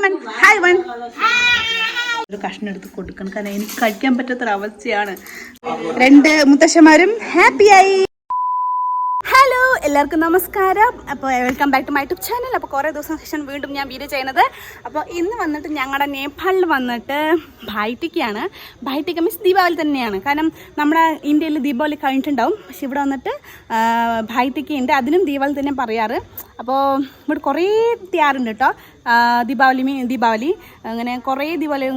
Solomon hi one ഒരു കഷ്ണം എടുത്ത് കൊടുക്കണം, കാരണം എനിക്ക് കഴിക്കാൻ പറ്റാത്തൊരവസ്ഥയാണ്. 2 മുത്തശ്ശന്മാരും ഹാപ്പിയായി. ഹലോ എല്ലാവർക്കും നമസ്കാരം. അപ്പോൾ welcome back to my YouTube channel. അപ്പോൾ കുറേ ദിവസം ശേഷം വീണ്ടും ഞാൻ വീഡിയോ ചെയ്യുന്നത്. അപ്പോൾ ഇന്ന് വന്നിട്ട് ഞങ്ങളുടെ നേപ്പാളിൽ വന്നിട്ട് ഭൈറ്റിക്കയാണ്. ഭൈറ്റിക്ക മീൻസ് ദീപാവലി തന്നെയാണ്. കാരണം നമ്മുടെ ഇന്ത്യയിൽ ദീപാവലി കഴിഞ്ഞിട്ടുണ്ടാവും, പക്ഷെ ഇവിടെ വന്നിട്ട് ഭൈറ്റിക്കയുണ്ട്, അതിനും ദീപാവലി തന്നെ പറയാറ്. അപ്പോൾ ഇവിടെ കുറേ തയ്യാറുണ്ട് കേട്ടോ. ദീപാവലി അങ്ങനെ കുറേ ദീപാവലി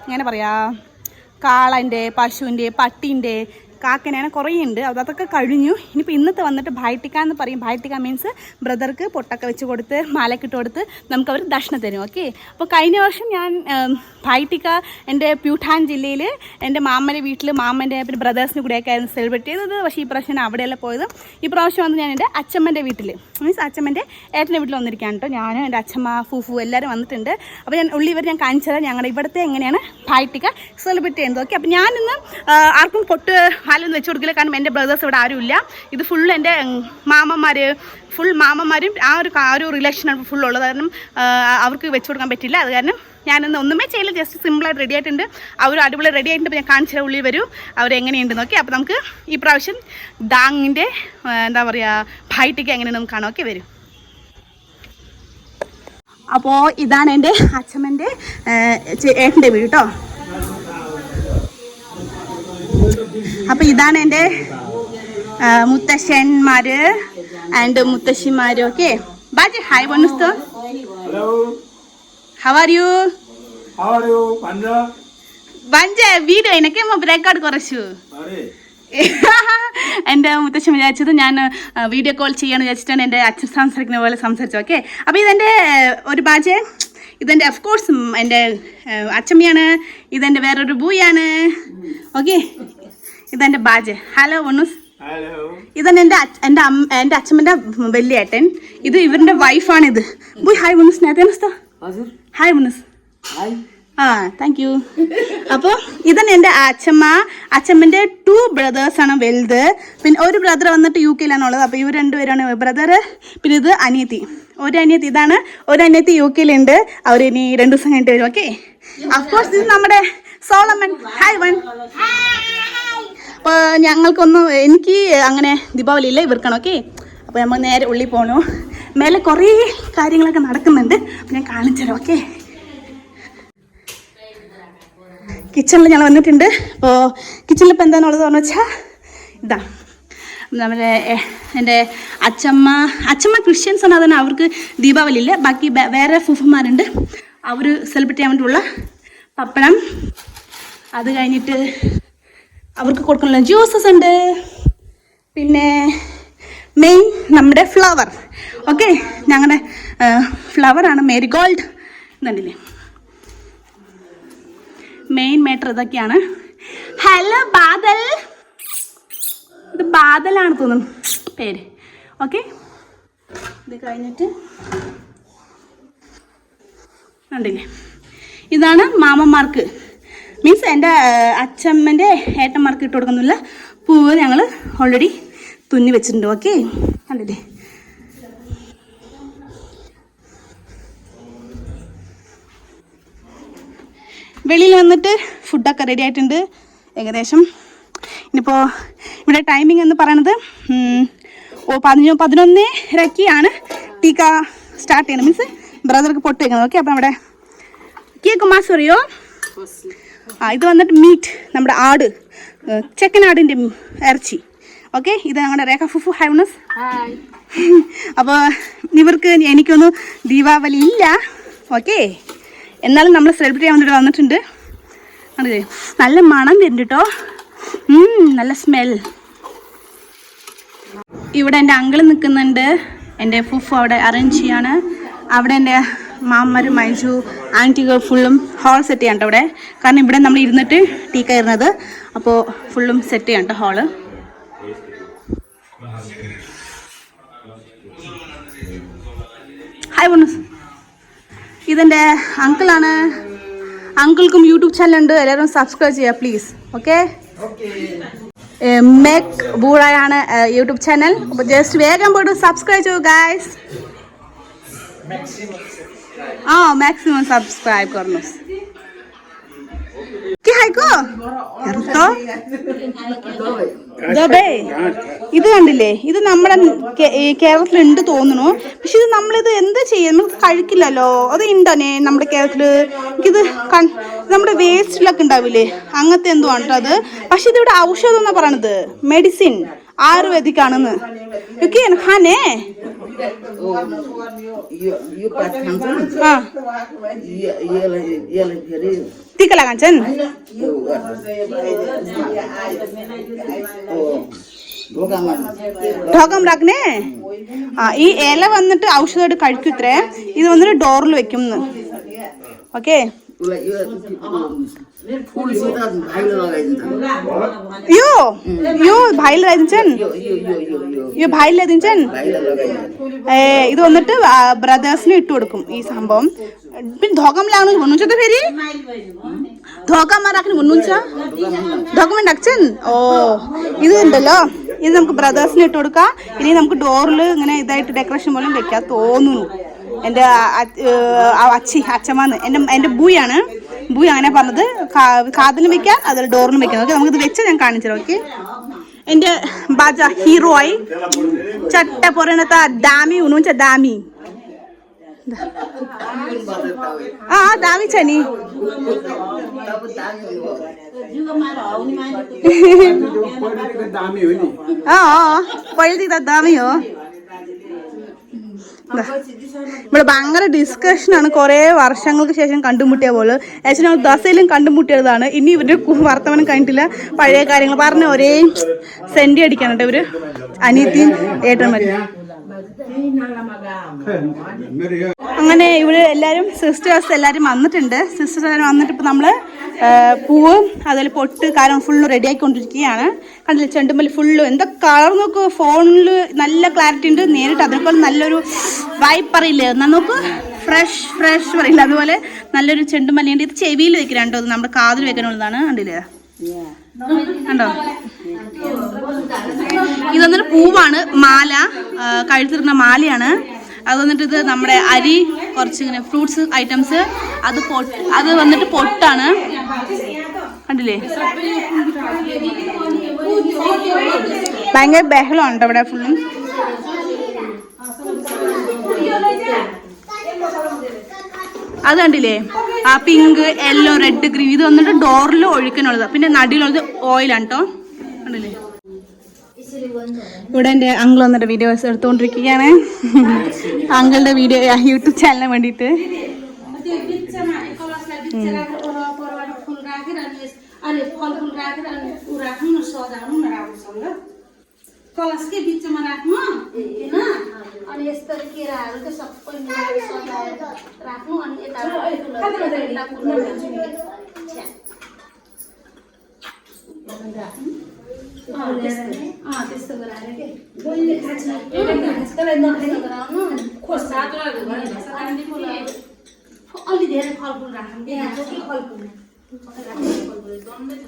എങ്ങനെ പറയുക, കാളൻ്റെ, പശുവിൻ്റെ, പട്ടീൻ്റെ, കാക്കനാണ് കുറേ ഉണ്ട്. അതൊക്കെ കഴിഞ്ഞു. ഇനിയിപ്പോൾ ഇന്നത്തെ വന്നിട്ട് ഭൈറ്റിക്ക എന്ന് പറയും. ഭൈറ്റിക്ക മീൻസ് ബ്രദർക്ക് പൊട്ടൊക്കെ വെച്ച് കൊടുത്ത് മാലക്കിട്ട് കൊടുത്ത് നമുക്ക് അവർ ദക്ഷിണ തരും. ഓക്കെ. അപ്പോൾ കഴിഞ്ഞ വർഷം ഞാൻ ഭൈറ്റിക്ക എൻ്റെ പ്യൂട്ടാൻ ജില്ലയിൽ എൻ്റെ മാമൻ്റെ വീട്ടിൽ മാമൻ്റെ പിന്നെ ബ്രദേഴ്സിന് കൂടെയൊക്കെ ആയിരുന്നു സെലിബ്രേറ്റ് ചെയ്തത്. പക്ഷേ ഈ പ്രാവശ്യം ഞാൻ അവിടെയല്ല പോയത്. ഈ പ്രാവശ്യം വന്ന് ഞാൻ എൻ്റെ അച്ഛമ്മൻ്റെ വീട്ടിൽ മീൻസ് അച്ഛമ്മൻ്റെ ഏട്ടൻ്റെ വീട്ടിൽ വന്നിരിക്കുകയാണ് കേട്ടോ. ഞാനും എൻ്റെ അച്ഛമ്മ, ഫൂഫു എല്ലാവരും വന്നിട്ടുണ്ട്. അപ്പോൾ ഞാൻ ഞാൻ കാണിച്ചത് ഞങ്ങളുടെ ഇവിടുത്തെ എങ്ങനെയാണ് ഭൈറ്റിക്ക സെലിബ്രേറ്റ് ചെയ്യുന്നത്. ഓക്കെ. അപ്പോൾ ഞാനിന്ന് ആർക്കും പൊട്ട് പാലൊന്നും വെച്ച് കൊടുക്കില്ല, കാരണം എൻ്റെ ബ്രദേഴ്സ് ഇവിടെ ആരുമില്ല. ഇത് ഫുൾ എൻ്റെ മാമന്മാരും ആ ഒരു റിലേഷനാണ് ഫുൾ ഉള്ളത്. കാരണം അവർക്ക് വെച്ച് കൊടുക്കാൻ പറ്റില്ല. അത് കാരണം ഞാനൊന്ന് ഒന്നുമേ ചെയ്യില്ല, ജസ്റ്റ് സിമ്പിളായിട്ട് റെഡി ആയിട്ടുണ്ട്. അവർ അടിപൊളി റെഡി ആയിട്ടുണ്ട്. അപ്പോൾ ഞാൻ കാണിച്ചാൽ ഉള്ളിൽ വരൂ അവരെങ്ങനെയുണ്ടെന്ന്. ഓക്കെ. അപ്പോൾ നമുക്ക് ഈ പ്രാവശ്യം ദാങ്ങിൻ്റെ എന്താ പറയുക ഭൈറ്റിക്ക എങ്ങനെയാണ് നമുക്ക് കാണാം. ഓക്കെ, വരൂ. അപ്പോൾ ഇതാണ് എൻ്റെ അച്ഛമ്മൻ്റെ ഏട്ടൻ്റെ വീട് കേട്ടോ. അപ്പോൾ ഇതാണ് എൻ്റെ മുത്തശ്ശന്മാര് ആൻഡ് മുത്തശ്ശിമാര്. ഓക്കെ, ബാജി ഹായ് വന്നുസ്തോ. How are you? ബഞ്ച വീഡിയോ എനിക്ക് റെക്കോർഡ് കുറച്ചു. എൻ്റെ മുത്തശ്ശൻ വിചാരിച്ചത് ഞാൻ വീഡിയോ കോൾ ചെയ്യാന്ന് വിചാരിച്ചിട്ടാണ് എൻ്റെ അച്ഛൻ സംസാരിക്കുന്ന പോലെ സംസാരിച്ചു. ഓക്കെ. അപ്പോൾ ഇതെൻ്റെ ഒരു ബാജ്, ഇതെൻ്റെ അഫ്കോഴ്സ് എൻ്റെ അച്ഛമ്മയാണ്, ഇതെൻ്റെ വേറൊരു ബൂയാണ്. ഓക്കെ, ഇതെൻ്റെ ബാജ്. ഹലോ വണ്ണൂസ്. ഇതന്നെ എൻ്റെ അച്ഛമ്മൻ്റെ വലിയ ഏട്ടൻ. ഇത് ഇവരുടെ വൈഫാണിത്. ബുയ് ഹായ് വണ്ണൂസ്. നേരത്തെ ഹായ് വണ്ണൂസ്. Thank you. അപ്പോൾ ഇതന്നെ എൻ്റെ അച്ഛമ്മൻ്റെ 2 ബ്രദേഴ്സാണ് വലുത്. പിന്നെ ഒരു ബ്രദർ വന്നിട്ട് UK-ലാണുള്ളത്. അപ്പോൾ ഇവർ 2 പേരാണ് ബ്രദർ. പിന്നെ ഇത് അനിയത്തി, ഇതാണ് ഒരു അനിയത്തി UK-ലുണ്ട്. അവർ ഇനി 2 ദിവസം കഴിഞ്ഞിട്ട് വരും. ഓക്കെ. അഫ്കോഴ്സ് ഇത് നമ്മുടെ സോളമൻ ഹായ് വൺ. അപ്പോൾ എനിക്ക് അങ്ങനെ ദീപാവലി ഇല്ല, ഇവർക്കാണ്. ഓക്കെ. അപ്പോൾ നമ്മൾ നേരെ ഉള്ളിൽ പോകണു. മേലെ കുറേ കാര്യങ്ങളൊക്കെ നടക്കുന്നുണ്ട്, അപ്പോൾ ഞാൻ കാണിച്ചു തരാം. ഓക്കെ. കിച്ചണിൽ ഞാൻ വന്നിട്ടുണ്ട്. അപ്പോൾ കിച്ചണിൽ ഇപ്പോൾ എന്താണെന്നുള്ളത് പറഞ്ഞു വെച്ചാൽ ഇതാ നമ്മുടെ എൻ്റെ അച്ഛമ്മ ക്രിസ്ത്യൻസ് ആണ്. അതുതന്നെ അവർക്ക് ദീപാവലി ഇല്ല. ബാക്കി വേറെ ഫുഫന്മാരുണ്ട്, അവർ സെലിബ്രേറ്റ് ചെയ്യാൻ വേണ്ടിയുള്ള പപ്പടം, അത് കഴിഞ്ഞിട്ട് അവർക്ക് കൊടുക്കാനുള്ള ജ്യൂസസ് ഉണ്ട്. പിന്നെ മെയിൻ നമ്മുടെ ഫ്ലവർ. ഓക്കെ, ഞങ്ങളുടെ ഫ്ലവറാണ് മേരിഗോൾഡ്. എന്നുണ്ടല്ലേ മെയിൻ മാറ്റർ ഇതൊക്കെയാണ്. ഹലോ ബാദൽ, ഇത് ബാദലാണ് തോന്നുന്നു പേര്. ഓക്കെ. ഇത് കഴിഞ്ഞിട്ട് കണ്ടില്ലേ, ഇതാണ് മാമന്മാർക്ക് മീൻസ് എൻ്റെ അച്ഛമ്മൻ്റെ ഏട്ടന്മാർക്ക് ഇട്ട് കൊടുക്കുന്നില്ല. പൂവ് ഞങ്ങൾ ഓൾറെഡി തുന്നി വെച്ചിട്ടുണ്ട്. ഓക്കെ, കണ്ടില്ലേ. വെളിയിൽ വന്നിട്ട് ഫുഡൊക്കെ റെഡി ആയിട്ടുണ്ട് ഏകദേശം. ഇനിയിപ്പോൾ ഇവിടെ ടൈമിംഗ് എന്ന് പറയണത് 11:30 ടീക്ക സ്റ്റാർട്ട് ചെയ്യണം. മീൻസ് ബ്രദർക്ക് പൊട്ട് വയ്ക്കുന്നത്. ഓക്കെ. അപ്പോൾ നമ്മുടെ കേക്ക് മാസ് അറിയോ? ഇത് വന്നിട്ട് മീറ്റ്, നമ്മുടെ ആട്, ചെക്കനാടിൻ്റെ ഇറച്ചി. ഓക്കെ. ഇത് ഞങ്ങളുടെ രേഖ ഫുഫു ഹൈവണസ്. അപ്പോൾ ഇവർക്ക് എനിക്കൊന്നും ദീപാവലി ഇല്ല. ഓക്കെ. എന്നാലും നമ്മൾ സെലിബ്രേറ്റ് ചെയ്യാൻ വേണ്ടിയിട്ട് വന്നിട്ടുണ്ട്. കണ്ടില്ലേ, നല്ല മണം വരുന്നുണ്ട് കേട്ടോ. നല്ല സ്മെൽ. ഇവിടെ എൻ്റെ അങ്കിൾ നിൽക്കുന്നുണ്ട്. എൻ്റെ ഫുഫു അവിടെ അറേഞ്ച് ചെയ്യാണ്. അവിടെ എൻ്റെ മാമ്മരും മൈജു ആൻറ്റികൾ ഫുള്ളും ഹോൾ സെറ്റ് ചെയ്യാം കേട്ടോ ഇവിടെ. കാരണം ഇവിടെ നമ്മൾ ഇരുന്നിട്ട് ടീ കയറുന്നത്. അപ്പോൾ ഫുള്ളും സെറ്റ് ചെയ്യാം കേട്ടോ ഹോള്. Hi bonus. ഇതെൻ്റെ അങ്കിളാണ്. അങ്കിൾക്കും യൂട്യൂബ് ചാനലുണ്ട്, എല്ലാവരും സബ്സ്ക്രൈബ് ചെയ്യുക പ്ലീസ്. ഓക്കെ. മേക്ക് ബൂളായാണ് യൂട്യൂബ് ചാനൽ. അപ്പോൾ ജസ്റ്റ് വേഗം പോയിട്ട് സബ്സ്ക്രൈബ് ചെയ്യൂ ഗായ്സ്. हाँ मैक्सिमम सब्सक्राइब करनोस क्या है को तो ദബേ ഇത് കണ്ടില്ലേ ഇത് നമ്മുടെ കേരളത്തിലുണ്ട് തോന്നുന്നു പക്ഷെ ഇത് നമ്മളിത് എന്താ ചെയ്യാ നമുക്ക് കഴിക്കില്ലല്ലോ അത് ഉണ്ടോനെ നമ്മുടെ കേരളത്തില് ഇത് നമ്മുടെ വേസ്റ്റിലൊക്കെ ഉണ്ടാവില്ലേ അങ്ങനത്തെ എന്തോ ആണ് അത് പക്ഷെ ഇതിവിടെ ഔഷധം എന്നാ പറയണത് മെഡിസിൻ ആയുർവേദിക് ആണെന്ന് ഹാനേ टीका लगान्छन् ढोकम राख्ने ഈ ഇല വന്നിട്ട് ഔഷധമായിട്ട് കഴിക്കുത്രേ ഇത് വന്നിട്ട് ഡോറിൽ വെക്കും ഓക്കെ यो यो भाइले लगाइदिन्छन् यो भाइले लगाइदिन्छन् ए ഇത് വന്നിട്ട് ബ്രദേഴ്സിന് ഇട്ട് കൊടുക്കും ഈ സംഭവം പിന്നെ ധോകം लाग्नु भन्नुहुन्छ त फेरि ധോകमा राख्नु भन्नुहुन्छ ധോകमा राख्छन् ഓ ഇത് ഉണ്ടല്ലോ ഇത് നമുക്ക് ബ്രദേഴ്സിന് ഇട്ട് കൊടുക്കാം ഇനി നമുക്ക് ഡോറിൽ ഇങ്ങനെ ഇതായിട്ട് ഡെക്കറേഷൻ പോലും വെക്കാൻ തോന്നുന്നു എൻ്റെ അച്ഛമ്മന്ന് എൻ്റെ ബൂയാണ് ബൂയി അങ്ങനെ പറഞ്ഞത് കാതിലും വെക്കാം അതുപോലെ ഡോറിലും വെക്കാം ഓക്കെ നമുക്കിത് വെച്ച് ഞാൻ കാണിച്ചു ഓക്കെ എൻ്റെ ബാജ ഹീറോ ആയി ചട്ട പൊറണത്ത ദാമി ഉണുച്ച ദാമി ആ ദാമി ചനി ആ पहिलेदेखि त दामी हो ഇവിടെ ഭയങ്കര ഡിസ്കഷനാണ് കുറേ വർഷങ്ങൾക്ക് ശേഷം കണ്ടുമുട്ടിയ പോലെ ഏകദേശം ദസയിലും കണ്ടുമുട്ടിയതാണ് ഇനി ഇവരുടെ വർത്തമാനം കഴിഞ്ഞിട്ടില്ല പഴയ കാര്യങ്ങൾ പറഞ്ഞ ഒരേ സെന്റി അടിക്കാനുണ്ട് ഇവര് അനിയത്തിയും ഏട്ടന്മാരും അങ്ങനെ ഇവിടെ എല്ലാവരും സിസ്റ്റേഴ്സ് എല്ലാവരും വന്നിട്ടുണ്ട് സിസ്റ്റേഴ്സ് എല്ലാവരും വന്നിട്ട് ഇപ്പം നമ്മൾ പൂവ് അതുപോലെ പൊട്ട് കാര്യം ഫുള്ള് റെഡി ആയിക്കൊണ്ടിരിക്കുകയാണ് കണ്ടില്ല ചെണ്ടുമല്ലി ഫുള്ള് എന്താ കളർ നോക്ക് ഫോണിൽ നല്ല ക്ലാരിറ്റി ഉണ്ട് നേരിട്ട് അതിനേക്കാൾ നല്ലൊരു വൈബ് പറയില്ലേ എന്നാൽ നോക്ക് ഫ്രഷ് പറയില്ല അതുപോലെ നല്ലൊരു ചെണ്ടുമല്ലിയുണ്ട് ഇത് ചെവിയിൽ വെക്കണം കേട്ടോ അത് നമ്മുടെ കാതിൽ വെക്കാനുള്ളതാണ് കണ്ടില്ലേ കണ്ടോ ഇത് വന്നിട്ട് പൂവാണ് മാല കഴുത്തിരുന്ന മാലയാണ് അത് വന്നിട്ട് ഇത് നമ്മുടെ അരി കുറച്ച് ഇങ്ങനെ ഫ്രൂട്ട്സ് ഐറ്റംസ് അത് വന്നിട്ട് പൊട്ടാണ് കണ്ടില്ലേ ഭയങ്കര ബഹളമുണ്ട് അവിടെ ഫുള്ളും അത് കണ്ടില്ലേ ആ പിങ്ക് യെല്ലോ റെഡ് ഗ്രീൻ ഇത് വന്നിട്ട് ഡോറിൽ ഒഴിക്കാനുള്ളത് പിന്നെ നടിയിലുള്ളത് ഓയിലാണ് കേട്ടോ കണ്ടില്ലേ ഇവിടെ എൻ്റെ അങ്കിൾ വന്നിട്ട് വീഡിയോസ് എടുത്തുകൊണ്ടിരിക്കുകയാണ് അങ്കിളുടെ വീഡിയോ യൂട്യൂബ് ചാനലിന് വേണ്ടിയിട്ട് कलशकै बिचमा राख्नु हैन अनि यस्तो केराहरु के सबै मिलाएर सजाएर राख्नु अनि यता त्यस्तो गराएर के बोल्ने खान्छ त्यसलाई नखाइ गराउनु खोसातहरू भने अलि धेरै फलफुल राख्नु के फलफुल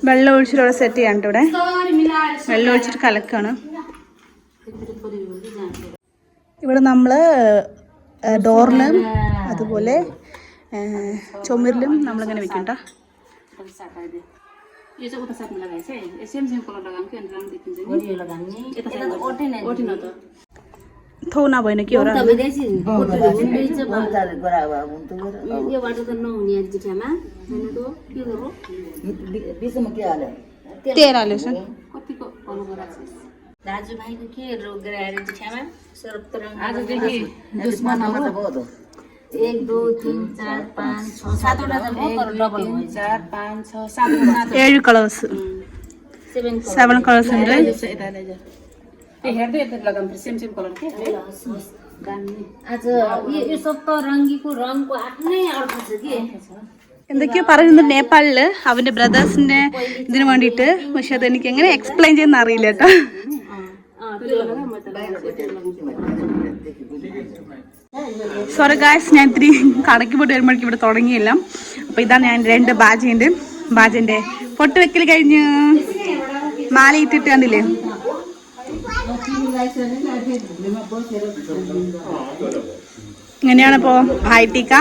വെള്ളം ഒഴിച്ചിട്ട് സെറ്റ് ചെയ്യാണ്ട് ഇവിടെ വെള്ളം ഒഴിച്ചിട്ട് കലക്കാണ് ഇവിടെ നമ്മൾ ഡോറിലും അതുപോലെ ചുമരിലും നമ്മളിങ്ങനെ വെക്കും കേട്ടോ थोना भएन कि हो र दाजुभाइको के रोग गराएर जिठ्यामा सर्वतरङ्ग आजदेखि दुश्मनहरु 1 2 3 4 5 6 7 वटा त भयो तर डबल भयो 4 5 6 7 7 कलर्स 7 कलर्स हुन्छ ए हेर्दै यता लगाम सेम कलर के आज यो सब त रङ्गीको रङको आफ्नै अर्थ छ के എന്തൊക്കെയോ പറയുന്നുണ്ട് നേപ്പാളില് അവന്റെ ബ്രദേഴ്സിന്റെ ഇതിന് വേണ്ടിയിട്ട് പക്ഷെ അതെനിക്ക് എങ്ങനെ എക്സ്പ്ലെയിൻ ചെയ്യുന്ന അറിയില്ല കേട്ടോ സോറി ഗായ്സ് ഞാൻ ഇത്തിരി കടയ്ക്ക് പോയിട്ട് വരുമ്പോഴേക്കും ഇവിടെ തുടങ്ങിയില്ല അപ്പോൾ ഇതാണ് ഞാൻ 2 ബാജയുണ്ട് ബാജന്റെ പൊട്ട് വെക്കൽ കഴിഞ്ഞ് മാല ഇട്ടിട്ട് കണ്ടില്ലേ ഇങ്ങനെയാണിപ്പോ ഭായിട്ടിക്ക.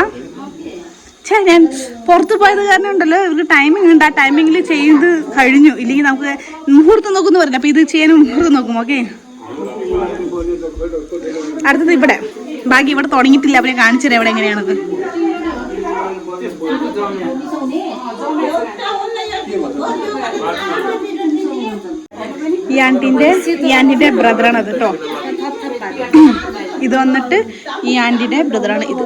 ഞാൻ പുറത്ത് പോയത് കാരണം ഉണ്ടല്ലോ, ഇവർക്ക് ടൈമിംഗ് ഉണ്ട്. ആ ടൈമിങ്ങിൽ ചെയ്ത് കഴിഞ്ഞു. ഇല്ലെങ്കിൽ നമുക്ക് മുഹൂർത്തം നോക്കുമെന്ന് പറഞ്ഞു. അപ്പൊ ഇത് ചെയ്യാൻ മുഹൂർത്തം നോക്കും. ഓക്കെ, അടുത്തത് ഇവിടെ ബാക്കി ഇവിടെ തുടങ്ങിയിട്ടില്ല. അവരെ കാണിച്ചു തരാം ഇവിടെ എങ്ങനെയാണത്. ഈ ആന്റിന്റെ ബ്രദറാണ് അത് കേട്ടോ. ഇത് വന്നിട്ട് ഈ ആന്റിന്റെ ബ്രദറാണ് ഇത്.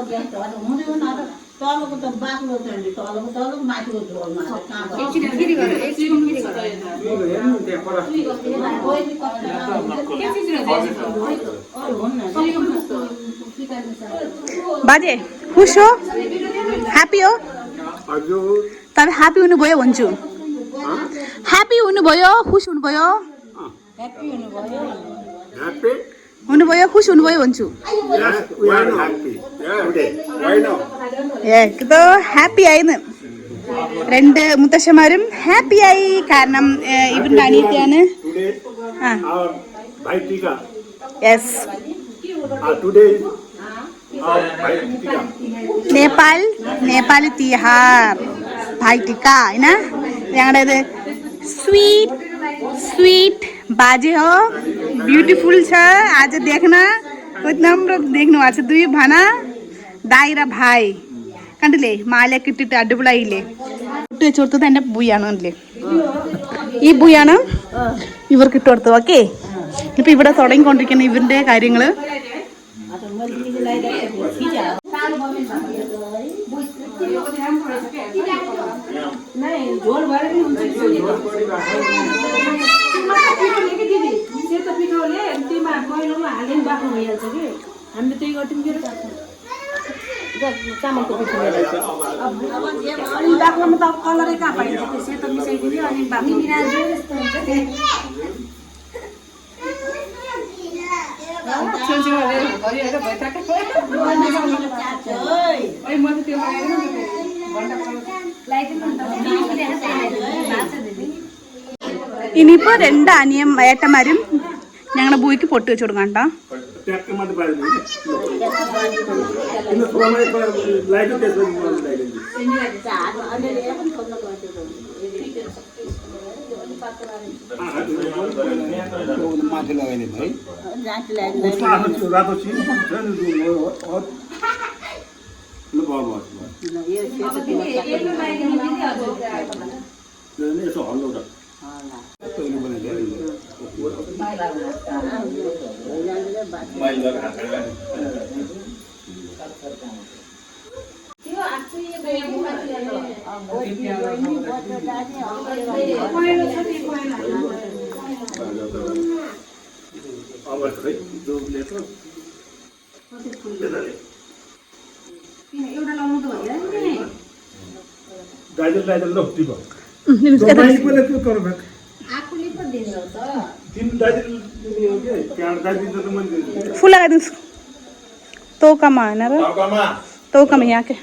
बाजे खुश हो, हैप्पी हो? तब हैप्पी हुनु भयो भन्छु. हैप्पी हुनु भयो, खुश हुनु भयो? हैप्पी हुनु भयो, खुश हुनु भयो भन्छु. ഏകദോ ഹാപ്പി ആയിന്ന്. രണ്ട് മുത്തശ്ശന്മാരും ഹാപ്പി ആയി. കാരണം ഇവരുടെ അനിയത്തിയാണ്. യെസ്, नेपाल तिहार भाइटिका होइन. यहाँबाट स्वीट बाजे हो, ब्युटिफुल छ. आज देख्न राम्रो देख्नु भएको छ. दुई भना दाई र भाइ കണ്ടില്ലേ മാലയൊക്കെ ഇട്ടിട്ട് അടിപൊളിയായില്ലേ. ഇട്ട് വെച്ച് കൊടുത്തത് എൻ്റെ ബുയാണ്. കണ്ടില്ലേ, ഈ ബുയാണ് ഇവർക്ക് ഇട്ട് കൊടുത്തത്. ഓക്കെ, ഇപ്പൊ ഇവിടെ തുടങ്ങിക്കൊണ്ടിരിക്കുന്ന ഇവരുടെ കാര്യങ്ങള്. चामलको पिठो लिएर बाक्लोमा त कलरै कहाँ पाइन्छ. त्यो सेतो मिसाइदिने अनि बाक्लो मिराजो जस्तो हुन्छ. ഇനിയിപ്പോ രണ്ട് ഏട്ടന്മാരും ഞങ്ങളുടെ ബൂയ്ക്ക് പൊട്ട് വെച്ച് കൊടുക്കാം കേട്ടോ. फुल लगाइदिनुहोस्. तौकामा होइन र, तौकामा यहाँकै.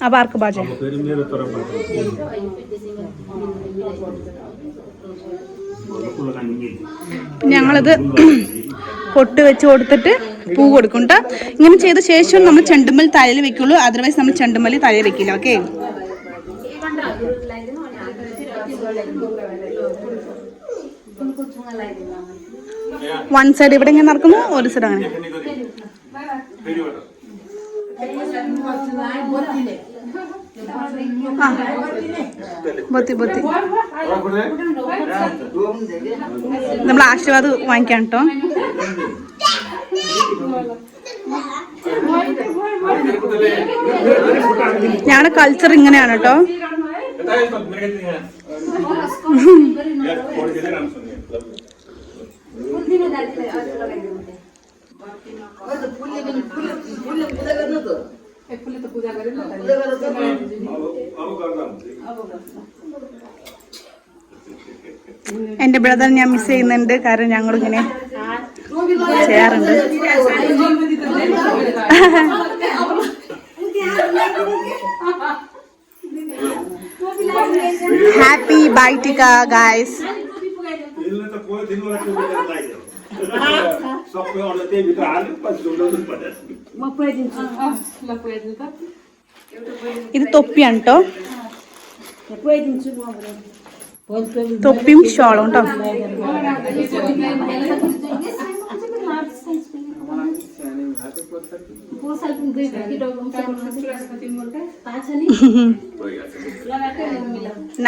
अब अर्को बाजे ഞങ്ങളിത് പൊട്ട് വെച്ച് കൊടുത്തിട്ട് പൂ കൊടുക്കും കേട്ടോ. ഇങ്ങനെ ചെയ്ത ശേഷം നമ്മൾ ചെണ്ടുമല്ലി തലയിൽ വെക്കുള്ളൂ. അതർവൈസ് നമ്മൾ ചെണ്ടുമല്ലി തലയിൽ വെക്കില്ല. ഓക്കെ, വൺ സൈഡ് ഇവിടെ ഇങ്ങനെ നടക്കുന്നു, ഒരു സൈഡ് അങ്ങനെ. ബൊത്തി ബൊത്തി നമ്മൾ ആശീർവാദ് വാങ്ങിക്കാം കേട്ടോ. ഞങ്ങളുടെ കൾച്ചർ ഇങ്ങനെയാണ് കേട്ടോ. എന്റെ ബ്രദർ ഞാൻ മിസ് ചെയ്യുന്നുണ്ട്. കാരണം ഞങ്ങളിങ്ങനെ ചെയ്യാറുണ്ട്. ഹാപ്പി ബൈറ്റിക്ക ഗായ്സ്. मिल्ने त कोही दिनवटा टुपिएर लाग्यो सबै अर्डर त्यही भित्र हाल्यो पछि ढुङ्गाउनु पर्यो ഇത് തൊപ്പിയാണ് കേട്ടോ, തൊപ്പിയും ഷോളും കേട്ടോ.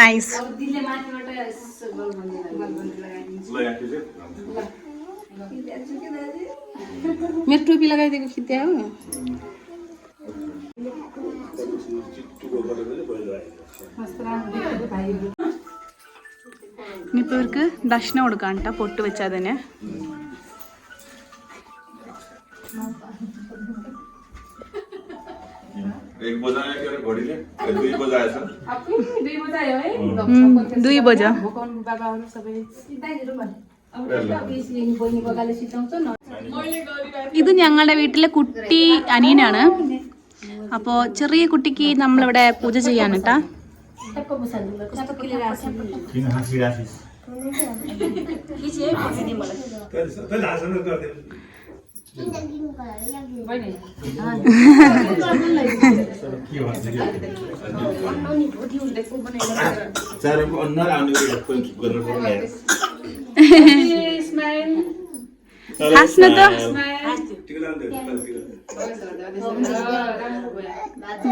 നൈസ്. मेरो टोपी लगाइदिएको खित्या हो ഇനിയിപ്പോൾ ഇവർക്ക് ദക്ഷിണ കൊടുക്കാം കേട്ടോ, പൊട്ട് വെച്ചാൽ തന്നെ. एक बजायो के घडीले दुई बजाएछ दुई बजा. ഇത് ഞങ്ങളുടെ വീട്ടിലെ കുട്ടി അനിയനാണ്. അപ്പോൾ ചെറിയ കുട്ടിക്ക് നമ്മളിവിടെ പൂജ ചെയ്യാൻ കേട്ടാ.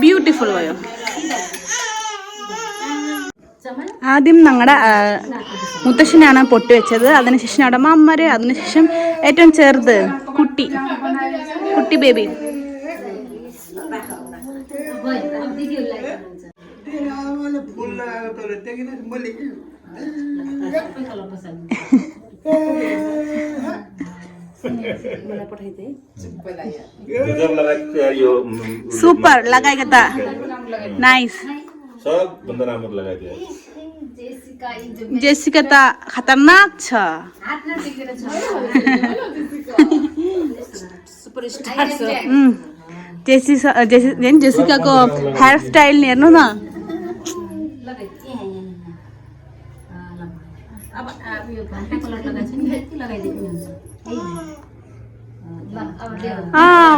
ബ്യൂട്ടിഫുൾ പോയോ. ആദ്യം ഞങ്ങളുടെ മുത്തശ്ശനാണ് പൊട്ട് വെച്ചത്, അതിനുശേഷം അവിടെ അമ്മമാര്, അതിനുശേഷം ഏറ്റവും ചെറുത് കുട്ടി കുട്ടി ബേബി. सुपर लगाएगा था, नाइस. सबभन्दा राम्रो लगाइदियो. जेसिका त खतरनाक छ. जेसिका को हेयर स्टाइल हेर्नु न.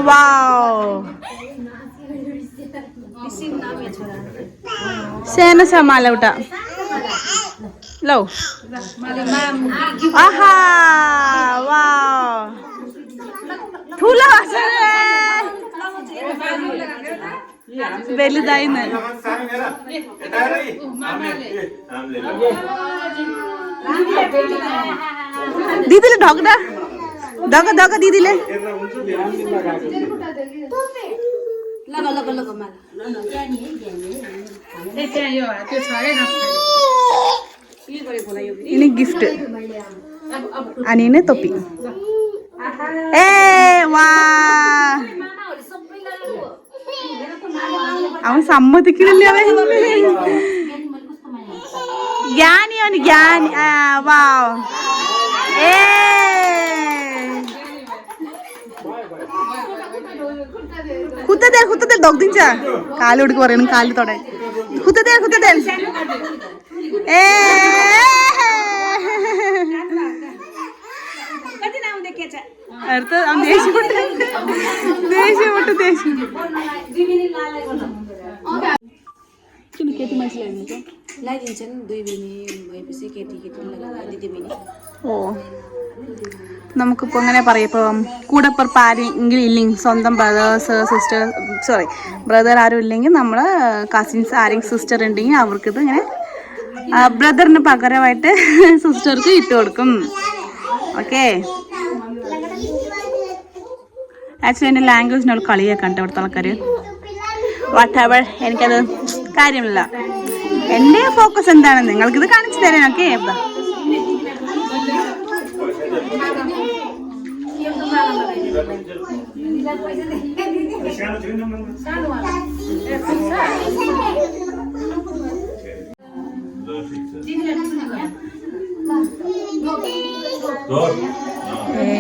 वाओ सानो छ माला एउटा लौ. आहा वाओ ठुलो छ बेली दाइन. दिदीले ढक्दा ढक ढक दिदीले ini gift anine topi. വാ അവൻ സമ്മതിക്കണില്ല. അവൻ ജ്ഞാനിയാണ് ജ്ഞാനി. വാ കുത്തതേൽ കുത്തതേൽ ദോഗ്ദിഞ്ച കാലോടുക്ക് പറയണം, കാലിൽ തൊടേ കുത്തതേൽ കുത്തതേൽ. അടുത്ത ദേഷ്യപ്പെട്ടു ദേഷ്യപ്പെട്ടു ദേഷ്യം. केटी मान्छेलाई लगाइदिन्छन् दुई बहिनी भएपछि केटी दिदी बहिनी. ഓ നമുക്കിപ്പോൾ അങ്ങനെ പറയാം, ഇപ്പം കൂടെപ്പുറപ്പ് ആരെങ്കിലും ഇല്ലെങ്കിൽ, സ്വന്തം ബ്രദേഴ്സ് സിസ്റ്റർ ബ്രദർ ആരും ഇല്ലെങ്കിൽ നമ്മൾ കസിൻസ് ആരെങ്കിലും സിസ്റ്റർ ഉണ്ടെങ്കിൽ അവർക്കിത് ഇങ്ങനെ ബ്രദറിന് പകരമായിട്ട് സിസ്റ്റർക്ക് ഇട്ട് കൊടുക്കും. ഓക്കെ. ആക്ച്വലി എൻ്റെ ലാംഗ്വേജിനോട് കളിയാക്കണ്ട ഇവിടുത്തെ ആൾക്കാർ. വാട്ട് എവർ, എനിക്കത് കാര്യമില്ല. എൻ്റെ ഫോക്കസ് എന്താണ്, നിങ്ങൾക്കിത് കാണിച്ചു തരാൻ. ഓക്കെ.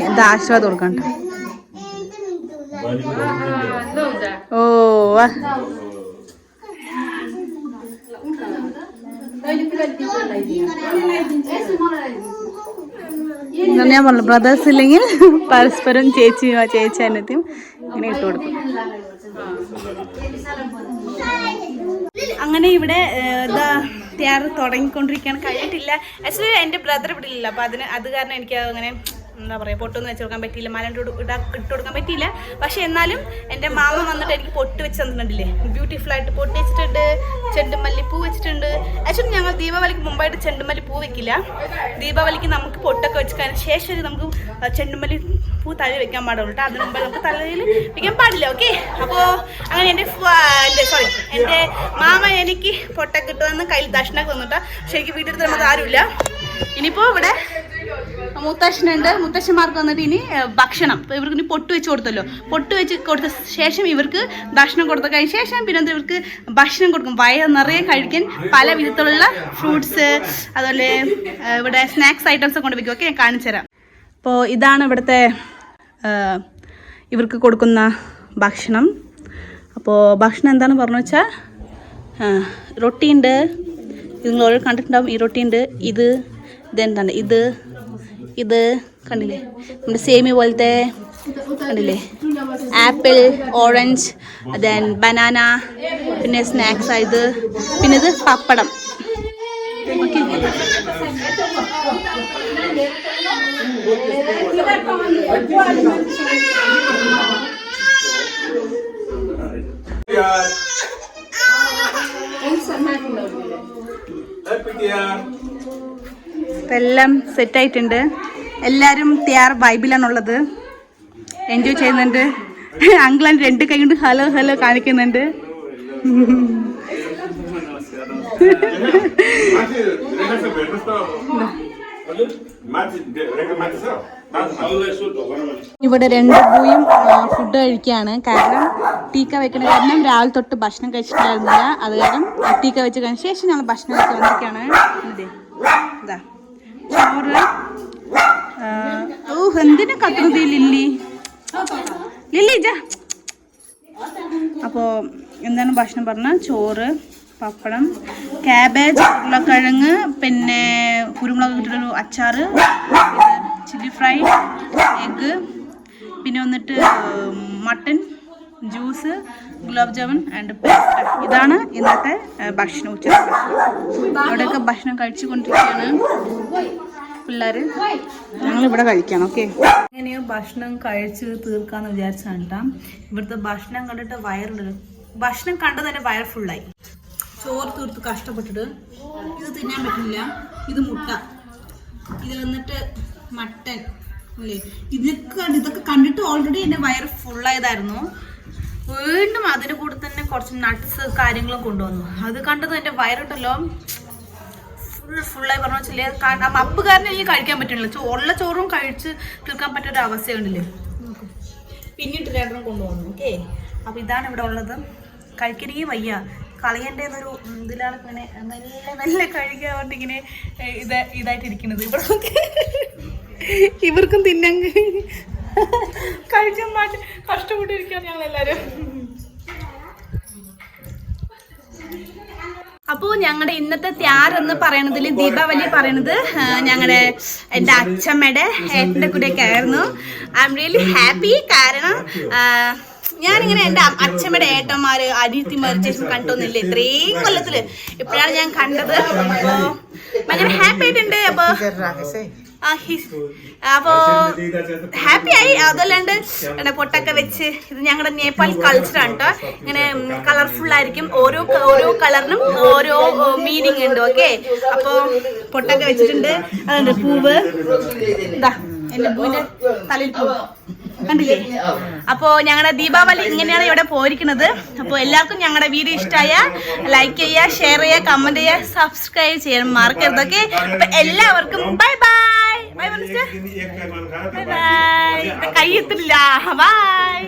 ഇത് ആശീർവാദം കൊടുക്കണ്ട. ഓ ഞാൻ പറഞ്ഞു ബ്രദേഴ്സ് ഇല്ലെങ്കിൽ പരസ്പരം ചേച്ചി അനിയത്തിയും ഇങ്ങനെ ഇട്ട് കൊടുക്കും. അങ്ങനെ ഇവിടെ തയ്യാറ് തുടങ്ങിക്കൊണ്ടിരിക്കുകയാണ്, കഴിഞ്ഞിട്ടില്ല. ആക്ച്വലി എൻ്റെ ബ്രദർ ഇവിടെ ഇല്ല, അപ്പോൾ അത് കാരണം എനിക്ക് അങ്ങനെ എന്താ പറയുക പൊട്ടൊന്നും വെച്ച് കൊടുക്കാൻ പറ്റിയില്ല, മലണ്ട് ഇട്ട് കൊടുക്കാൻ പറ്റിയില്ല. പക്ഷെ എന്നാലും എൻ്റെ മാമ വന്നിട്ട് എനിക്ക് പൊട്ട് വെച്ച് തന്നിട്ടുണ്ടല്ലേ, ബ്യൂട്ടിഫുൾ ആയിട്ട് പൊട്ട് വെച്ചിട്ടുണ്ട്, ചെണ്ടുമല്ലിപ്പൂ വെച്ചിട്ടുണ്ട്. ആക്ച്വലി ഞങ്ങൾ ദീപാവലിക്ക് മുമ്പായിട്ട് ചെണ്ടുമല്ലിപ്പൂ വെക്കില്ല. ദീപാവലിക്ക് നമുക്ക് പൊട്ടൊക്കെ വെച്ചതിന് ശേഷം നമുക്ക് ചെണ്ടുമല്ലി പൂ തല വെക്കാൻ പാടുള്ളൂ കേട്ടോ. അതിന് മുമ്പ് നമുക്ക് തലയിൽ വെക്കാൻ പാടില്ല. ഓക്കെ, അപ്പോൾ അങ്ങനെ എൻ്റെ മാമ എനിക്ക് പൊട്ടൊക്കെ ഇട്ട് തന്ന് കയ്യിൽ ദക്ഷിണൊക്കെ വന്നിട്ടാ. പക്ഷെ എനിക്ക് വീട്ടിൽ തരുമ്പോൾ ആരുമില്ല. ഇനിയിപ്പോൾ ഇവിടെ മുത്തശ്ശനുണ്ട്, മുത്തശ്ശന്മാർക്ക് വന്നിട്ട് ഇനി ഭക്ഷണം. ഇപ്പോൾ ഇവർക്ക് ഇനി പൊട്ട് വെച്ച് കൊടുത്തല്ലോ, പൊട്ട് വെച്ച് കൊടുത്ത ശേഷം ഇവർക്ക് ദക്ഷിണം കൊടുത്തതിന് ശേഷം പിന്നെ ഇവർക്ക് ഭക്ഷണം കൊടുക്കും. വയറ് നിറയെ കഴിക്കാൻ പല വിധത്തിലുള്ള ഫ്രൂട്ട്സ് അതുപോലെ ഇവിടെ സ്നാക്സ് ഐറ്റംസ് കൊണ്ട് വയ്ക്കും. ഓക്കെ, ഞാൻ കാണിച്ചു തരാം. അപ്പോൾ ഇതാണ് ഇവിടുത്തെ ഇവർക്ക് കൊടുക്കുന്ന ഭക്ഷണം. അപ്പോൾ ഭക്ഷണം എന്താണെന്ന് പറഞ്ഞു വെച്ചാൽ റൊട്ടിയുണ്ട്, ഇത് നിങ്ങൾ ഓരോ കണ്ടിട്ടുണ്ടാവും. ഈ റൊട്ടിയുണ്ട്, ഇതെന്താണ് ഇത് കണ്ടില്ലേ, നമ്മുടെ സേമി പോലത്തെ കണ്ടില്ലേ, ആപ്പിൾ, ഓറഞ്ച്, ദെൻ ബനാന, പിന്നെ സ്നാക്സ് ആയത്, പിന്നെ ഇത് പപ്പടം. ഓക്കെ, എല്ലാം സെറ്റായിട്ടുണ്ട്. എല്ലാവരും തയ്യാർ വൈബിലാണുള്ളത്, എൻജോയ് ചെയ്യുന്നുണ്ട്. അങ്കിളൻ 2 കൈ കൊണ്ട് ഹലോ ഹലോ കാണിക്കുന്നുണ്ട്. ഇവിടെ 2 പൂയും ഫുഡ് കഴിക്കുകയാണ്. കാരണം ടീക്ക വെക്കുന്ന കാരണം രാവിലെ തൊട്ട് ഭക്ഷണം കഴിച്ചിട്ടുണ്ടായിരുന്നില്ല. അത് കാരണം ടീക്ക വെച്ച് കഴിഞ്ഞ ശേഷം ഞങ്ങൾ ഭക്ഷണം കഴിച്ച് വന്നിരിക്കുകയാണ്. ഇതാ ചോറ്. എന്തിനാ കത്തുന്നത് ലില്ലി ജാ. അപ്പോൾ എന്താണ് ഭക്ഷണം പറഞ്ഞാൽ ചോറ്, പപ്പടം, ക്യാബേജ്, ഉരുളക്കിഴങ്ങ്, പിന്നെ കുരുമുളക് ഇട്ടിട്ടൊരു അച്ചാറ്, ചില്ലി ഫ്രൈ, എഗ്ഗ്, പിന്നെ വന്നിട്ട് mutton, juice, gulab jamun and paste. ഇതാണ് ഇന്നത്തെ ഭക്ഷണം, ഉച്ചത്തെ ഭക്ഷണം. അവിടെയൊക്കെ ഭക്ഷണം കഴിച്ചുകൊണ്ടിരിക്കുകയാണ് പിള്ളേർ. ഞങ്ങളിവിടെ കഴിക്കണം. ഓക്കെ, എങ്ങനെയോ ഭക്ഷണം കഴിച്ച് തീർക്കാമെന്ന് വിചാരിച്ചാണ് കേട്ടോ. ഇവിടുത്തെ ഭക്ഷണം കണ്ടിട്ട് വയറുണ്ടല്ലോ, ഭക്ഷണം കണ്ടത് തന്നെ വയർ ഫുള്ളായി. ചോറ് തീർത്ത് കഷ്ടപ്പെട്ടിട്ട് ഇത് തിന്നാൻ പറ്റില്ല. ഇത് മുട്ട, ഇത് വന്നിട്ട് മട്ടൻ അല്ലേ, ഇതൊക്കെ കണ്ടിട്ട് ഓൾറെഡി എൻ്റെ വയറ് ഫുള്ളായതായിരുന്നു. വീണ്ടും അതിൻ്റെ കൂടെ തന്നെ കുറച്ച് നട്ട്സ് കാര്യങ്ങളും കൊണ്ടുവന്നു. അത് കണ്ടത് എൻ്റെ വയറുണ്ടല്ലോ ഫുള്ളായി പറഞ്ഞു വെച്ചില്ലേ. അപ്പ് കാരണം എനിക്ക് കഴിക്കാൻ പറ്റണില്ല. ഉള്ള ചോറും കഴിച്ച് തീർക്കാൻ പറ്റൊരു അവസ്ഥയുണ്ടല്ലേ. പിന്നീട് 2 കൊണ്ടുവന്നു. ഓക്കെ, അപ്പോൾ ഇതാണ് ഇവിടെ ഉള്ളത്. കഴിക്കണമെങ്കിൽ വയ്യ, കളയേണ്ടതെന്നൊരു ഇതിലാണ് ഇങ്ങനെ മെല്ലെ കഴിക്കാൻ വേണ്ടി ഇങ്ങനെ ഇതായിട്ടിരിക്കുന്നത്. ഇവിടെ ഇവർക്കും തിന്നാൻ കഴിക്കാൻ മാറ്റി കഷ്ടപ്പെട്ടിരിക്കുകയാണ് ഞങ്ങളെല്ലാവരും. അപ്പോൾ ഞങ്ങളുടെ ഇന്നത്തെ ത്യാരെന്ന് പറയണതിൽ ദീപാവലി പറയണത് എൻ്റെ അച്ഛമ്മയുടെ ഏട്ടൻ്റെ കൂടെയൊക്കെ ആയിരുന്നു. I am really happy. കാരണം ഞാനിങ്ങനെ എൻ്റെ അച്ഛമ്മയുടെ ഏട്ടന്മാർ അനിയത്തിമാർ ചേച്ചി കണ്ടൊന്നുമില്ല ഇത്രയും കൊല്ലത്തില്. ഇപ്പോഴാണ് ഞാൻ കണ്ടത്. അപ്പോൾ ഭയങ്കര ഹാപ്പി ആയിട്ടുണ്ട്. അപ്പോൾ ഹാപ്പി ആയി. അതല്ലാണ്ട് പൊട്ടൊക്കെ വെച്ച് ഇത് ഞങ്ങളുടെ നേപ്പാൾ കൾച്ചറാണ് കേട്ടോ. ഇങ്ങനെ കളർഫുൾ ആയിരിക്കും, ഓരോ കളറിനും ഓരോ മീനിങ് ഉണ്ട്. ഓക്കെ, അപ്പോൾ പൊട്ടൊക്കെ വെച്ചിട്ടുണ്ട്. അതുണ്ട് പൂവ്, ഇതാ എൻ്റെ പൂവിൻ്റെ തലയിൽ പൂവ് കണ്ടില്ലേ. അപ്പോൾ ഞങ്ങളുടെ ദീപാവലി ഇങ്ങനെയാണ് ഇവിടെ പോയിരിക്കുന്നത്. അപ്പോൾ എല്ലാവർക്കും ഞങ്ങളുടെ വീഡിയോ ഇഷ്ടമായ ലൈക്ക് ചെയ്യുക, ഷെയർ ചെയ്യുക, കമന്റ് ചെയ്യുക, സബ്സ്ക്രൈബ് ചെയ്യാൻ മറക്കരുത്. ഓക്കെ, അപ്പൊ എല്ലാവർക്കും ബൈ ബൈ. ബൈ ബൈ, കൈ എത്തില്ല. ബൈ.